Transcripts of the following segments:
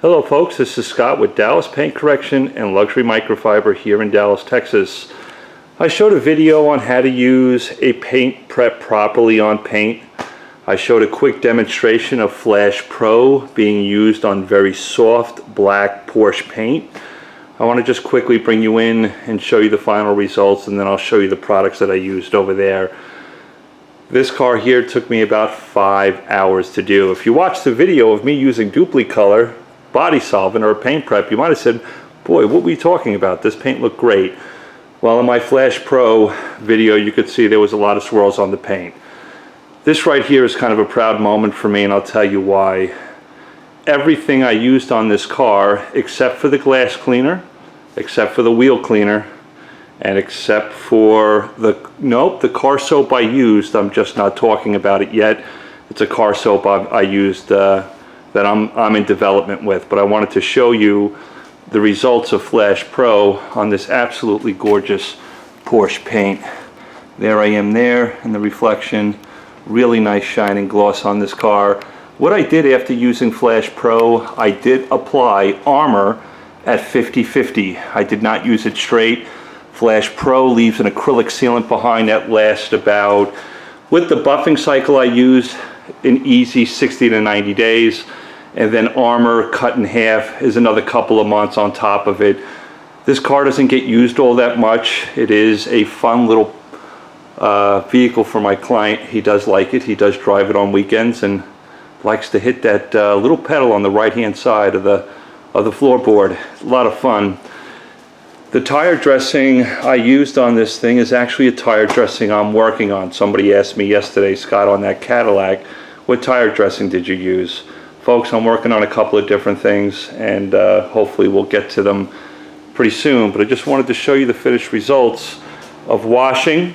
Hello folks, this is Scott with Dallas Paint Correction and Luxury Microfiber here in Dallas, Texas. I showed a video on how to use a paint prep properly on paint. I showed a quick demonstration of Flash Pro being used on very soft black Porsche paint. I want to just quickly bring you in and show you the final results, and then I'll show you the products that I used over there. This car here took me about 5 hours to do. If you watch the video of me using Duplicolor body solvent or paint prep, you might have said, boy, what were you talking about? This paint looked great. Well, in my Flash Pro video, you could see there was a lot of swirls on the paint. This right here is kind of a proud moment for me, and I'll tell you why. Everything I used on this car, except for the glass cleaner, except for the wheel cleaner, and except for the car soap I used, I'm just not talking about it yet. It's a car soap I used that I'm in development with, but I wanted to show you the results of Flash Pro on this absolutely gorgeous Porsche paint. There I am there in the reflection. Really nice shining gloss on this car. What I did after using Flash Pro, I did apply Armor at 50-50. I did not use it straight. Flash Pro leaves an acrylic sealant behind that lasts about, with the buffing cycle I used, an easy 60 to 90 days. And then Armor cut in half is another couple of months on top of it. This car doesn't get used all that much. It is a fun little vehicle for my client. He does like it. He does drive it on weekends and likes to hit that little pedal on the right hand side of the floorboard. It's a lot of fun. The tire dressing I used on this thing is actually a tire dressing I'm working on. Somebody asked me yesterday, Scott, on that Cadillac, what tire dressing did you use? Folks, I'm working on a couple of different things, and hopefully we'll get to them pretty soon. But I just wanted to show you the finished results of washing.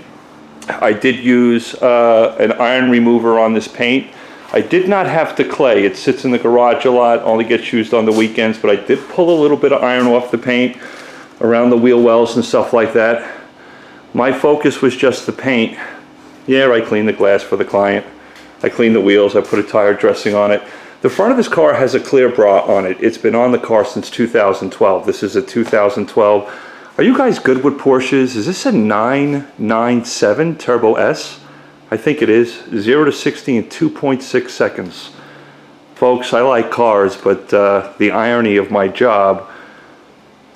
I did use an iron remover on this paint. I did not have to clay. It sits in the garage a lot, only gets used on the weekends, but I did pull a little bit of iron off the paint around the wheel wells and stuff like that. My focus was just the paint. Yeah, I cleaned the glass for the client. I cleaned the wheels. I put a tire dressing on it. The front of this car has a clear bra on it. It's been on the car since 2012. This is a 2012. Are you guys good with Porsches? Is this a 997 Turbo S? I think it is. 0 to 60 in 2.6 seconds. Folks, I like cars, but the irony of my job,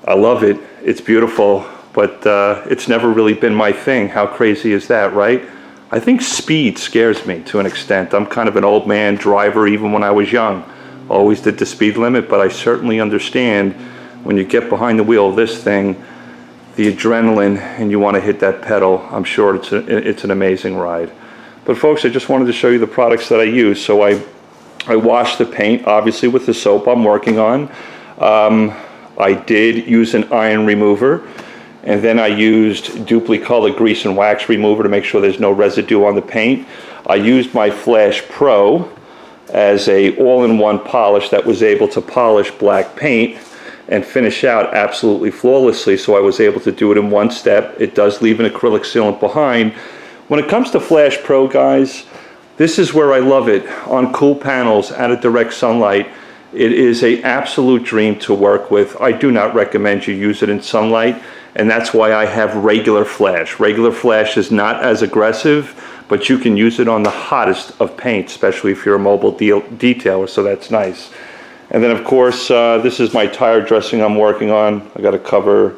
I love it. It's beautiful, but it's never really been my thing. How crazy is that, right? I think speed scares me to an extent. I'm kind of an old man driver even when I was young. Always did the speed limit, but I certainly understand when you get behind the wheel of this thing, the adrenaline, and you want to hit that pedal. I'm sure it's an amazing ride. But folks, I just wanted to show you the products that I use. So I washed the paint, obviously with the soap I'm working on. I did use an iron remover. And then I used Duplicolor grease and wax remover to make sure there's no residue on the paint. I used my Flash Pro as a all-in-one polish that was able to polish black paint and finish out absolutely flawlessly, so I was able to do it in one step. It does leave an acrylic sealant behind. When it comes to Flash Pro, guys, this is where I love it. On cool panels, out of direct sunlight, it is an absolute dream to work with. I do not recommend you use it in sunlight. And that's why I have regular flash. Regular flash is not as aggressive, but you can use it on the hottest of paint, especially if you're a mobile detailer, so that's nice. And then of course, this is my tire dressing I'm working on. I got a cover,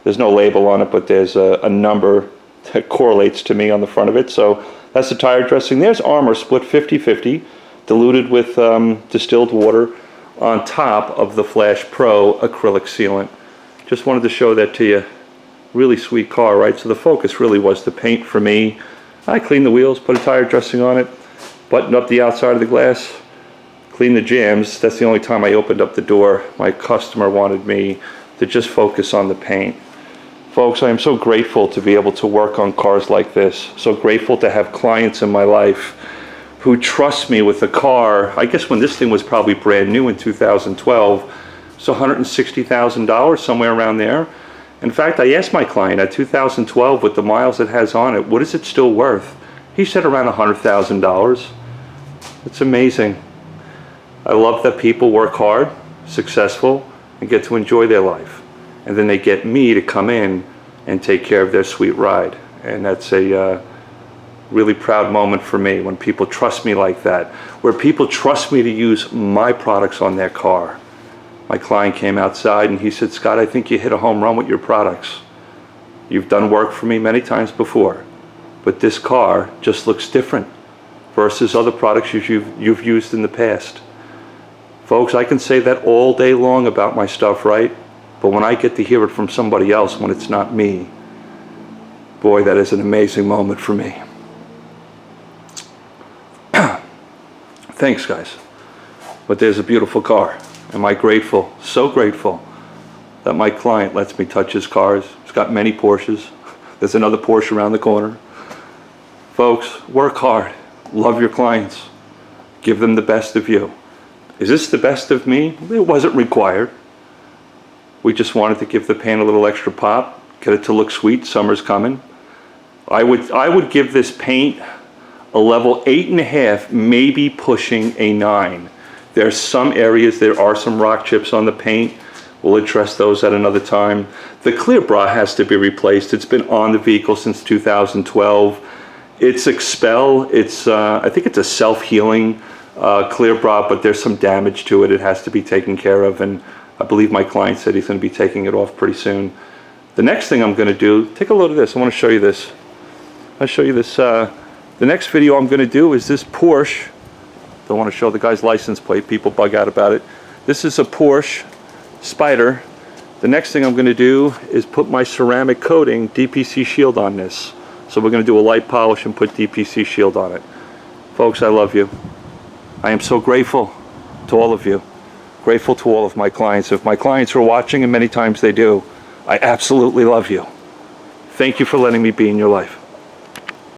there's no label on it, but there's a number that correlates to me on the front of it. So that's the tire dressing. There's Armor split 50-50, diluted with distilled water on top of the Flash Pro acrylic sealant. Just wanted to show that to you. Really sweet car, right? So the focus really was the paint for me. I cleaned the wheels, put a tire dressing on it, buttoned up the outside of the glass, cleaned the jams. That's the only time I opened up the door. My customer wanted me to just focus on the paint. Folks, I am so grateful to be able to work on cars like this. So grateful to have clients in my life who trust me with a car. I guess when this thing was probably brand new in 2012, it's $160,000, somewhere around there. In fact, I asked my client at 2012 with the miles it has on it, what is it still worth? He said around $100,000. It's amazing. I love that people work hard. successful, and get to enjoy their life. And then they get me to come in and take care of their sweet ride. And that's a really proud moment for me when people trust me like that, where people trust me to use my products on their car. My client came outside and he said, "Scott, I think you hit a home run with your products. You've done work for me many times before, but this car just looks different versus other products you've used in the past." Folks, I can say that all day long about my stuff, right? But when I get to hear it from somebody else, when it's not me, boy, that is an amazing moment for me. Thanks, guys. But there's a beautiful car. Am I grateful? So grateful that my client lets me touch his cars. He's got many Porsches. There's another Porsche around the corner. Folks, work hard. Love your clients. Give them the best of you. Is this the best of me? It wasn't required. We just wanted to give the paint a little extra pop, get it to look sweet. Summer's coming. I would give this paint a level 8.5, maybe pushing a 9. There's some areas, there are some rock chips on the paint. We'll address those at another time. The clear bra has to be replaced. It's been on the vehicle since 2012. It's Expel. It's I think it's a self-healing clear bra, but there's some damage to it. It has to be taken care of, and I believe my client said he's going to be taking it off pretty soon. The next thing I'm going to do, take a look at this. I want to show you this. I'll show you this. The next video I'm going to do is this Porsche. Don't want to show the guy's license plate. People bug out about it. This is a Porsche Spider. The next thing I'm going to do is put my ceramic coating DPC shield on this. So we're going to do a light polish and put DPC shield on it. Folks, I love you. I am so grateful to all of you. Grateful to all of my clients. If my clients are watching, and many times they do, I absolutely love you. Thank you for letting me be in your life.